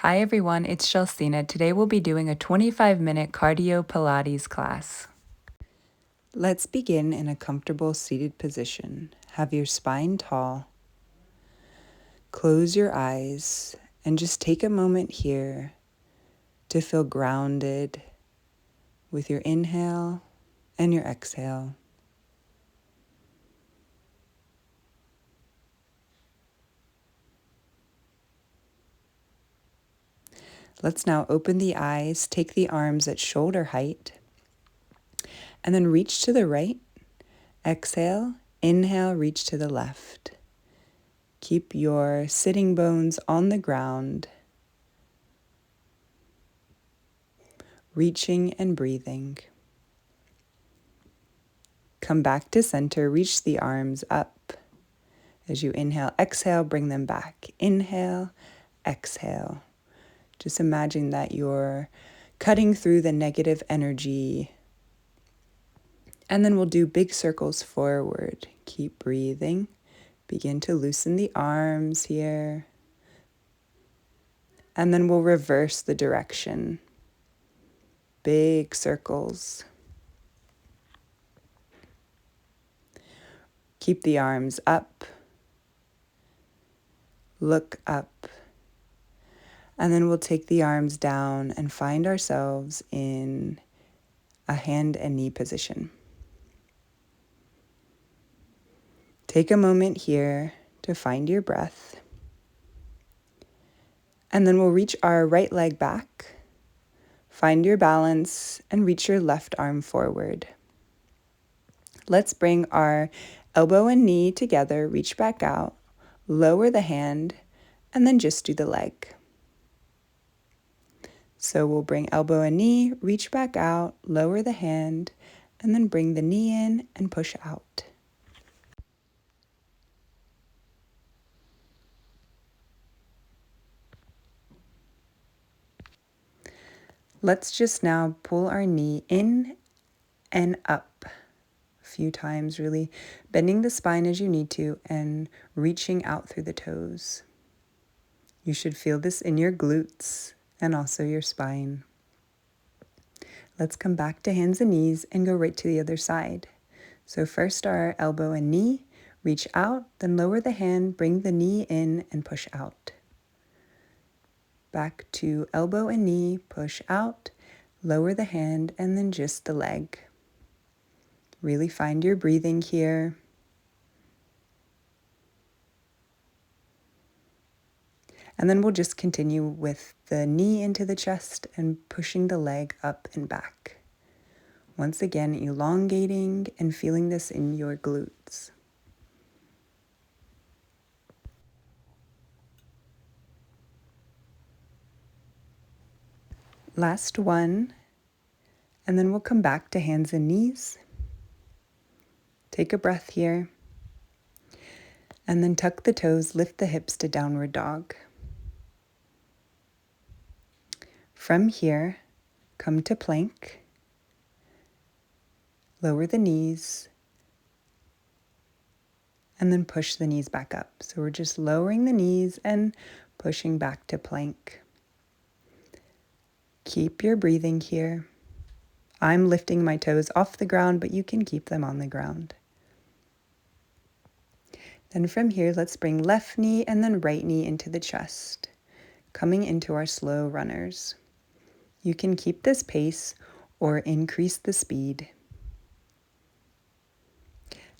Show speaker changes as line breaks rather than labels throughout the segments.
Hi everyone, it's Gelsina. Today we'll be doing a 25-minute cardio Pilates class. Let's begin in a comfortable seated position. Have your spine tall. Close your eyes and just take a moment here to feel grounded with your inhale and your exhale. Let's now open the eyes, take the arms at shoulder height, and then reach to the right. Exhale, inhale, reach to the left. Keep your sitting bones on the ground, reaching and breathing. Come back to center, reach the arms up. As you inhale, exhale, bring them back. Inhale, exhale. Just imagine that you're cutting through the negative energy. And then we'll do big circles forward. Keep breathing. Begin to loosen the arms here. And then we'll reverse the direction. Big circles. Keep the arms up. Look up. And then we'll take the arms down and find ourselves in a hand and knee position. Take a moment here to find your breath. And then we'll reach our right leg back. Find your balance and reach your left arm forward. Let's bring our elbow and knee together, reach back out, lower the hand, and then just do the leg. So we'll bring elbow and knee, reach back out, lower the hand, and then bring the knee in and push out. Let's just now pull our knee in and up a few times, really bending the spine as you need to and reaching out through the toes. You should feel this in your glutes and also your spine. Let's come back to hands and knees and go right to the other side. So first our elbow and knee, reach out, then lower the hand, bring the knee in and push out. Back to elbow and knee, push out, lower the hand, and then just the leg. Really find your breathing here. And then we'll just continue with the knee into the chest and pushing the leg up and back. Once again, elongating and feeling this in your glutes. Last one, and then we'll come back to hands and knees. Take a breath here, and then tuck the toes, lift the hips to downward dog. From here, come to plank, lower the knees, and then push the knees back up. So we're just lowering the knees and pushing back to plank. Keep your breathing here. I'm lifting my toes off the ground, but you can keep them on the ground. Then from here, let's bring left knee and then right knee into the chest, coming into our slow runners. You can keep this pace or increase the speed.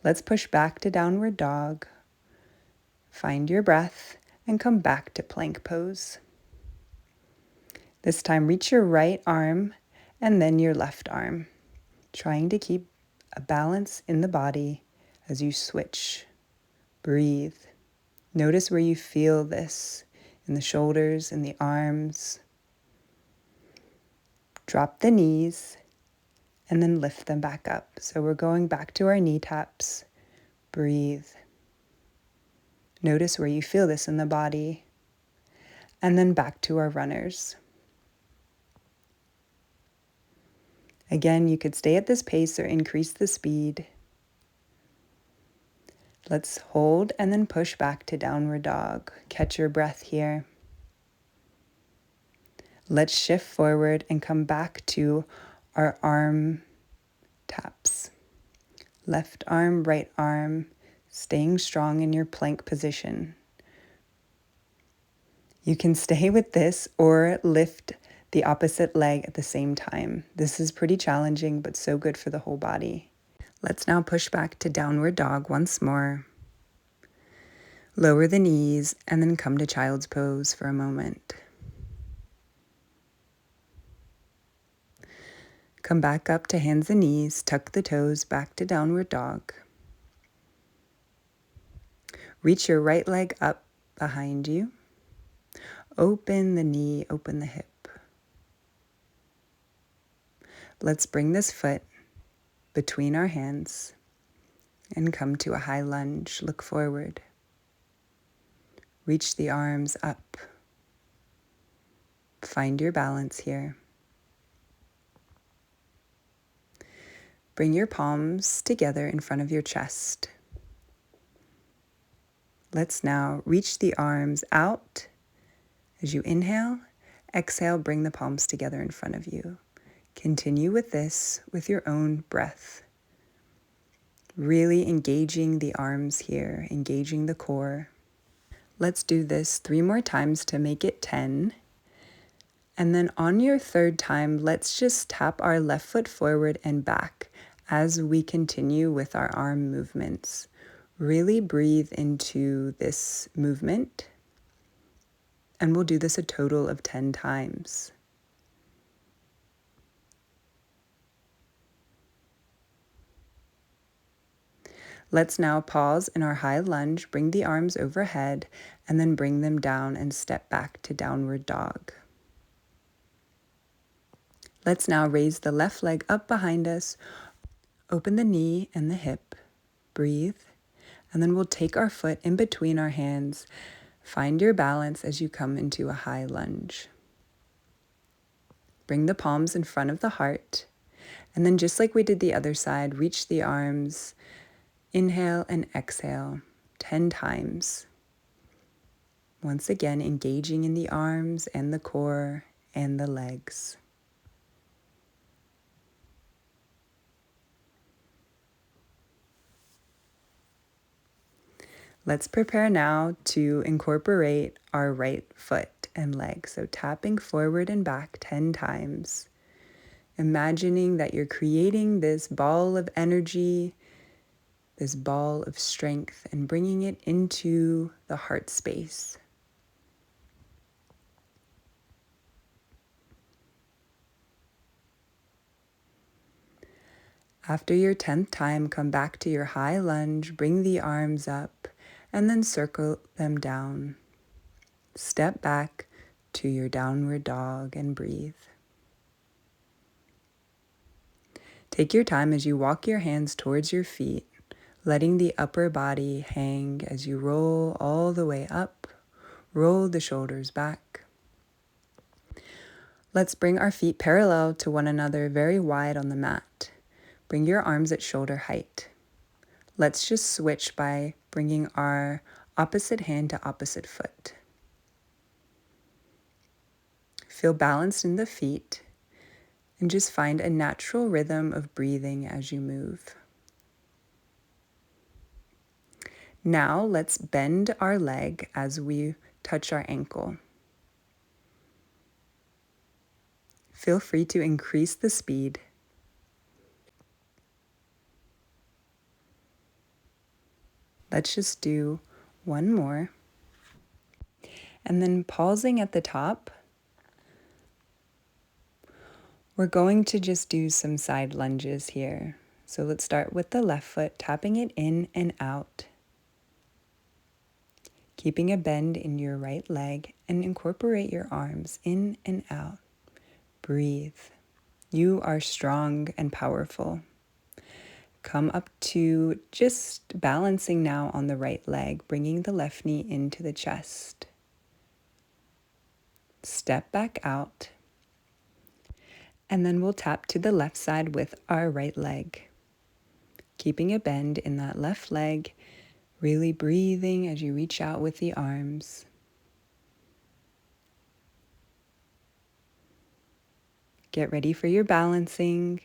Let's push back to downward dog. Find your breath and come back to plank pose. This time, reach your right arm and then your left arm, trying to keep a balance in the body as you switch. Breathe. Notice where you feel this in the shoulders, in the arms. Drop the knees and then lift them back up. So we're going back to our knee taps. Breathe. Notice where you feel this in the body. And then back to our runners. Again, you could stay at this pace or increase the speed. Let's hold and then push back to downward dog. Catch your breath here. Let's shift forward and come back to our arm taps. Left arm, right arm, staying strong in your plank position. You can stay with this or lift the opposite leg at the same time. This is pretty challenging, but so good for the whole body. Let's now push back to downward dog once more. Lower the knees and then come to child's pose for a moment. Come back up to hands and knees, tuck the toes back to downward dog. Reach your right leg up behind you. Open the knee, open the hip. Let's bring this foot between our hands and come to a high lunge. Look forward. Reach the arms up. Find your balance here. Bring your palms together in front of your chest. Let's now reach the arms out. As you inhale, exhale, bring the palms together in front of you. Continue with this with your own breath. Really engaging the arms here, engaging the core. Let's do this 3 more times to make it 10. And then on your third time, let's just tap our left foot forward and back as we continue with our arm movements. Really breathe into this movement. And we'll do this a total of 10 times. Let's now pause in our high lunge, bring the arms overhead, and then bring them down and step back to downward dog. Let's now raise the left leg up behind us, open the knee and the hip, breathe, and then we'll take our foot in between our hands. Find your balance as you come into a high lunge. Bring the palms in front of the heart, and then just like we did the other side, reach the arms, inhale and exhale 10 times. Once again, engaging in the arms and the core and the legs. Let's prepare now to incorporate our right foot and leg. So tapping forward and back 10 times. Imagining that you're creating this ball of energy, this ball of strength, and bringing it into the heart space. After your 10th time, come back to your high lunge, bring the arms up, and then circle them down. Step back to your downward dog and breathe. Take your time as you walk your hands towards your feet, letting the upper body hang as you roll all the way up. Roll the shoulders back. Let's bring our feet parallel to one another, very wide on the mat. Bring your arms at shoulder height. Let's just switch by bringing our opposite hand to opposite foot. Feel balanced in the feet and just find a natural rhythm of breathing as you move. Now let's bend our leg as we touch our ankle. Feel free to increase the speed. Let's just do one more. And then pausing at the top, we're going to just do some side lunges here. So let's start with the left foot, tapping it in and out. Keeping a bend in your right leg and incorporate your arms in and out. Breathe. You are strong and powerful. Come up to just balancing now on the right leg, bringing the left knee into the chest. Step back out. And then we'll tap to the left side with our right leg. Keeping a bend in that left leg, really breathing as you reach out with the arms. Get ready for your balancing,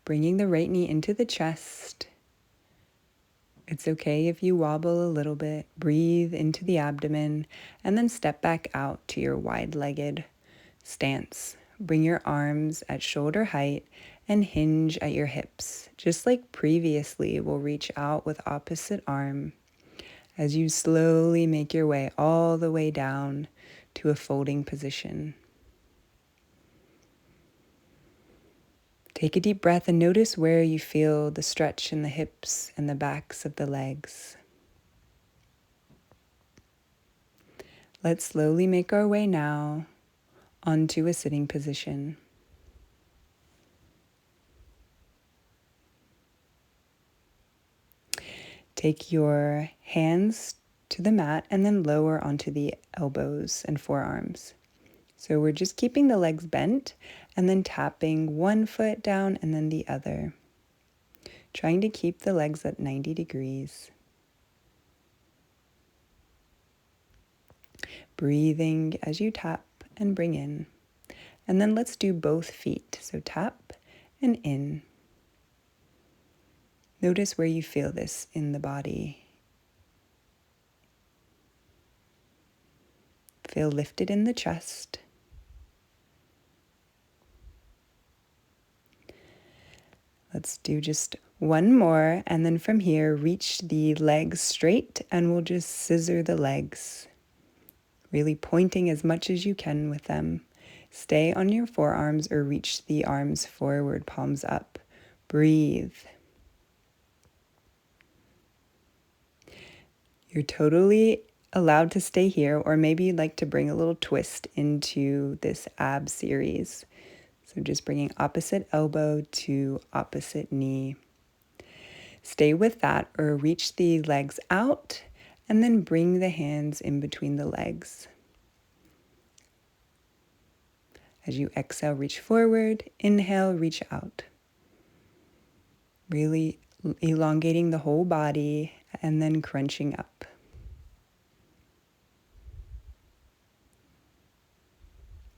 bringing the right knee into the chest. It's okay if you wobble a little bit. Breathe into the abdomen and then step back out to your wide-legged stance. Bring your arms at shoulder height and hinge at your hips. Just like previously, we'll reach out with opposite arm as you slowly make your way all the way down to a folding position. Take a deep breath and notice where you feel the stretch in the hips and the backs of the legs. Let's slowly make our way now onto a sitting position. Take your hands to the mat and then lower onto the elbows and forearms. So we're just keeping the legs bent and then tapping one foot down and then the other. Trying to keep the legs at 90 degrees. Breathing as you tap and bring in. And then let's do both feet. So tap and in. Notice where you feel this in the body. Feel lifted in the chest. Let's do just one more, and then from here, reach the legs straight, and we'll just scissor the legs. Really pointing as much as you can with them. Stay on your forearms or reach the arms forward, palms up. Breathe. You're totally allowed to stay here, or maybe you'd like to bring a little twist into this ab series. So just bringing opposite elbow to opposite knee. Stay with that or reach the legs out and then bring the hands in between the legs. As you exhale, reach forward. Inhale, reach out. Really elongating the whole body and then crunching up.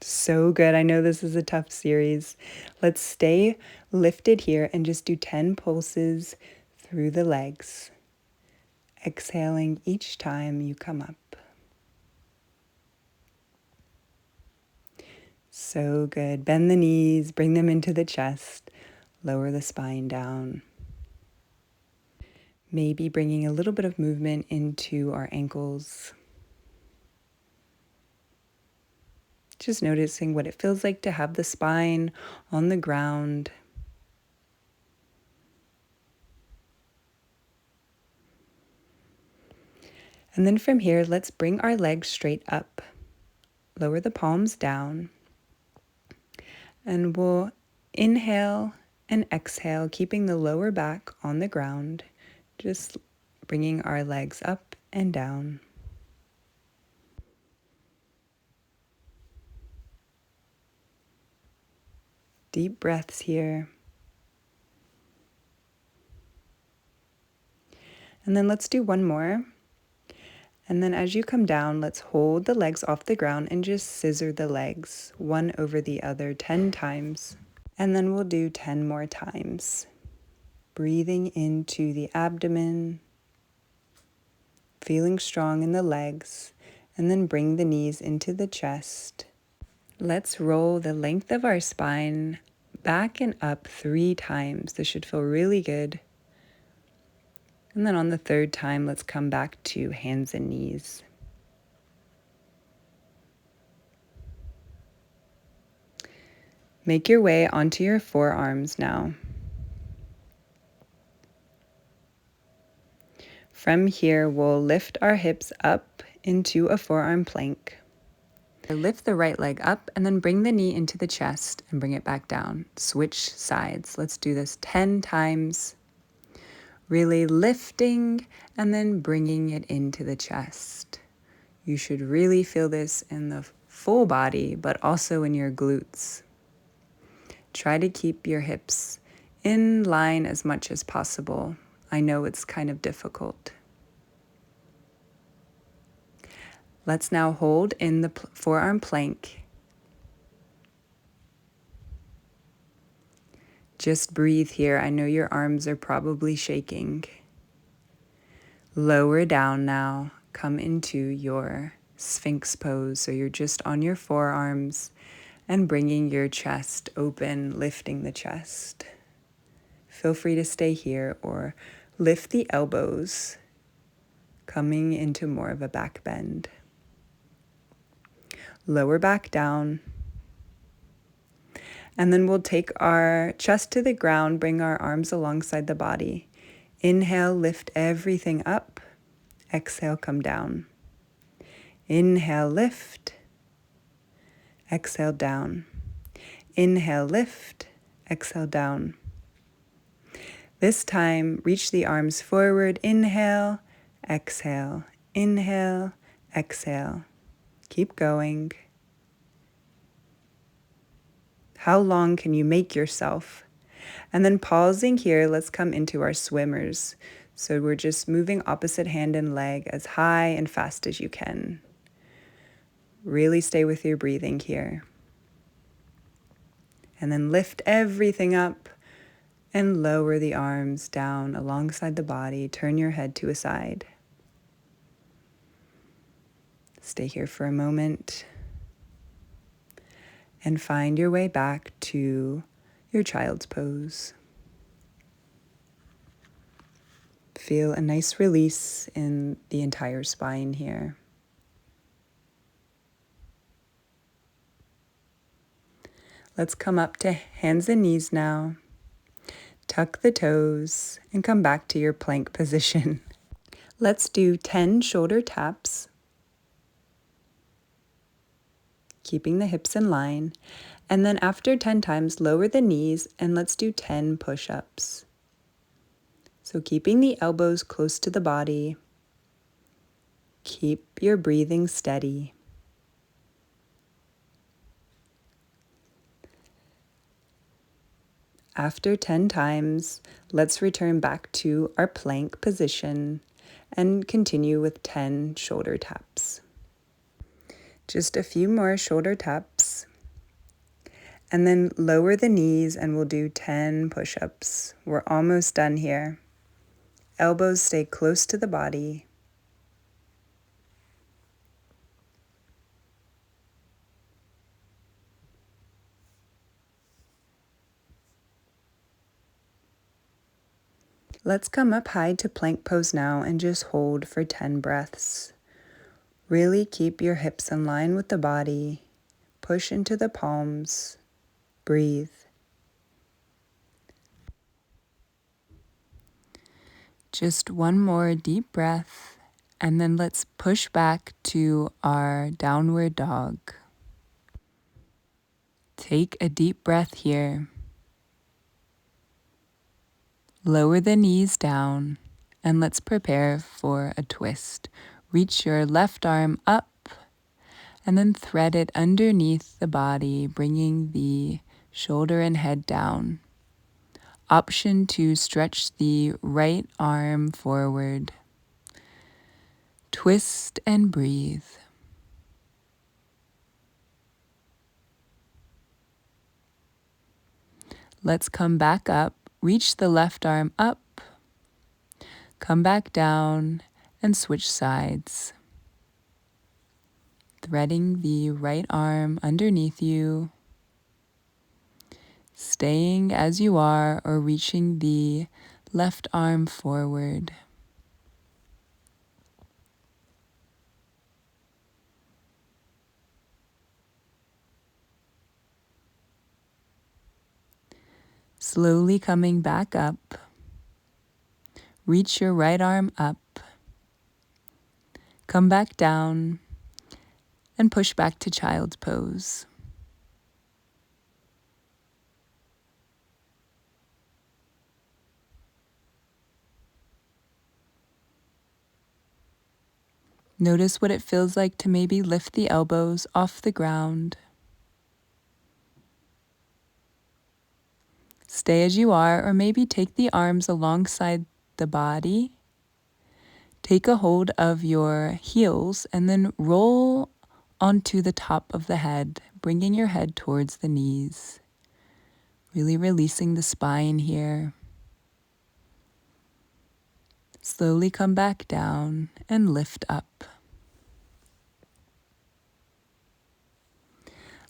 So good. I know this is a tough series. Let's stay lifted here and just do 10 pulses through the legs. Exhaling each time you come up. So good. Bend the knees, bring them into the chest, lower the spine down. Maybe bringing a little bit of movement into our ankles. Just noticing what it feels like to have the spine on the ground. And then from here, let's bring our legs straight up. Lower the palms down. And we'll inhale and exhale, keeping the lower back on the ground. Just bringing our legs up and down. Deep breaths here. And then let's do one more. And then as you come down, let's hold the legs off the ground and just scissor the legs, one over the other 10 times. And then we'll do 10 more times. Breathing into the abdomen, feeling strong in the legs, and then bring the knees into the chest. Let's roll the length of our spine back and up 3 times. This should feel really good. And then on the 3rd time, let's come back to hands and knees. Make your way onto your forearms now. From here, we'll lift our hips up into a forearm plank. Lift the right leg up and then bring the knee into the chest and bring it back down. Switch sides. Let's do this 10 times. Really lifting and then bringing it into the chest. You should really feel this in the full body, but also in your glutes. Try to keep your hips in line as much as possible. I know it's kind of difficult. Let's now hold in the forearm plank. Just breathe here. I know your arms are probably shaking. Lower down now. Come into your Sphinx pose. So you're just on your forearms and bringing your chest open, lifting the chest. Feel free to stay here or lift the elbows, coming into more of a back bend. Lower back down. And then we'll take our chest to the ground, bring our arms alongside the body. Inhale, lift everything up. Exhale, come down. Inhale, lift. Exhale, down. Inhale, lift. Exhale, down. This time, reach the arms forward. Inhale, exhale. Inhale, exhale. Keep going. How long can you make yourself? And then pausing here, let's come into our swimmers. So we're just moving opposite hand and leg as high and fast as you can. Really stay with your breathing here. And then lift everything up and lower the arms down alongside the body. Turn your head to a side. Stay here for a moment. And find your way back to your child's pose. Feel a nice release in the entire spine here. Let's come up to hands and knees now. Tuck the toes and come back to your plank position. Let's do 10 shoulder taps. Keeping the hips in line. And then after 10 times, lower the knees and let's do 10 push-ups. So keeping the elbows close to the body. Keep your breathing steady. After 10 times, let's return back to our plank position and continue with 10 shoulder taps. Just a few more shoulder taps. And then lower the knees and we'll do 10 push-ups. We're almost done here. Elbows stay close to the body. Let's come up high to plank pose now and just hold for 10 breaths. Really keep your hips in line with the body. Push into the palms. Breathe. Just one more deep breath, and then let's push back to our downward dog. Take a deep breath here. Lower the knees down, and let's prepare for a twist. Reach your left arm up, and then thread it underneath the body, bringing the shoulder and head down. Option to stretch the right arm forward. Twist and breathe. Let's come back up. Reach the left arm up. Come back down and switch sides. Threading the right arm underneath you. Staying as you are or reaching the left arm forward. Slowly coming back up. Reach your right arm up. Come back down and push back to child's pose. Notice what it feels like to maybe lift the elbows off the ground. Stay as you are, or maybe take the arms alongside the body. Take a hold of your heels and then roll onto the top of the head, bringing your head towards the knees. Really releasing the spine here. Slowly come back down and lift up.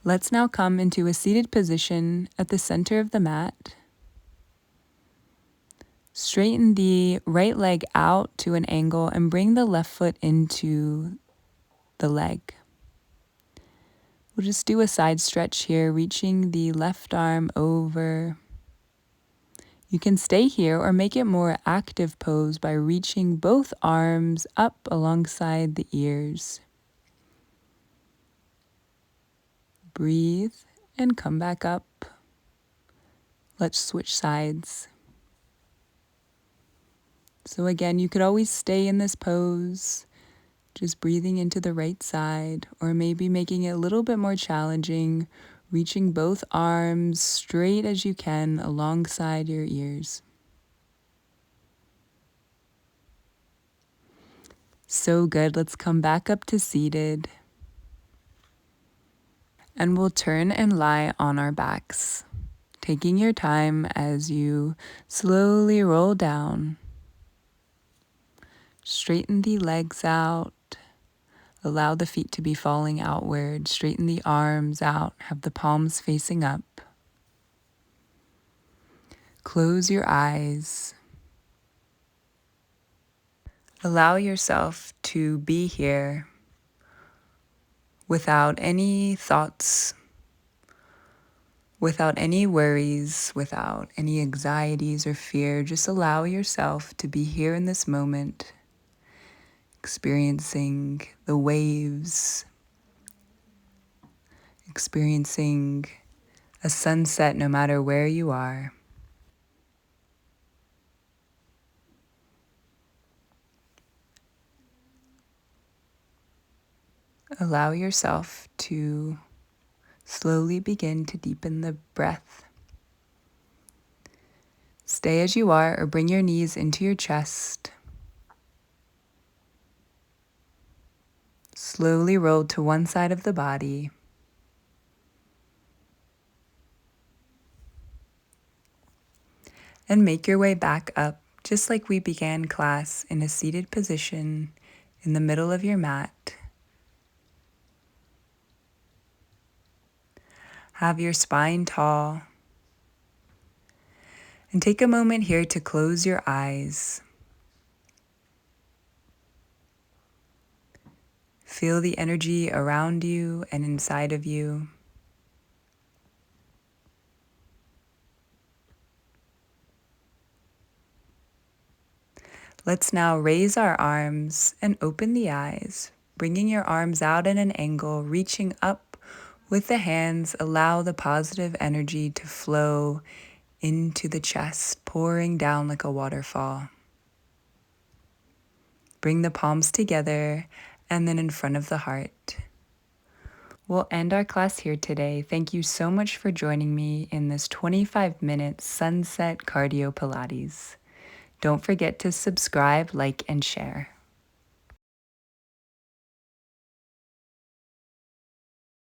Let's now come into a seated position at the center of the mat. Straighten the right leg out to an angle and bring the left foot into the leg. We'll just do a side stretch here, reaching the left arm over. You can stay here or make it more active pose by reaching both arms up alongside the ears. Breathe and come back up. Let's switch sides. So again, you could always stay in this pose, just breathing into the right side, or maybe making it a little bit more challenging, reaching both arms straight as you can alongside your ears. So good. Let's come back up to seated. And we'll turn and lie on our backs, taking your time as you slowly roll down. Straighten the legs out. Allow the feet to be falling outward. Straighten the arms out. Have the palms facing up. Close your eyes. Allow yourself to be here without any thoughts, without any worries, without any anxieties or fear. Just allow yourself to be here in this moment, experiencing the waves, experiencing a sunset no matter where you are. Allow yourself to slowly begin to deepen the breath. Stay as you are or bring your knees into your chest. Slowly roll to one side of the body. And make your way back up, just like we began class, in a seated position in the middle of your mat. Have your spine tall. And take a moment here to close your eyes. Feel the energy around you and inside of you. Let's now raise our arms and open the eyes, bringing your arms out at an angle, reaching up with the hands. Allow the positive energy to flow into the chest, pouring down like a waterfall. Bring the palms together and then in front of the heart. We'll end our class here today. Thank you so much for joining me in this 25-minute sunset cardio Pilates. Don't forget to subscribe, like, and share.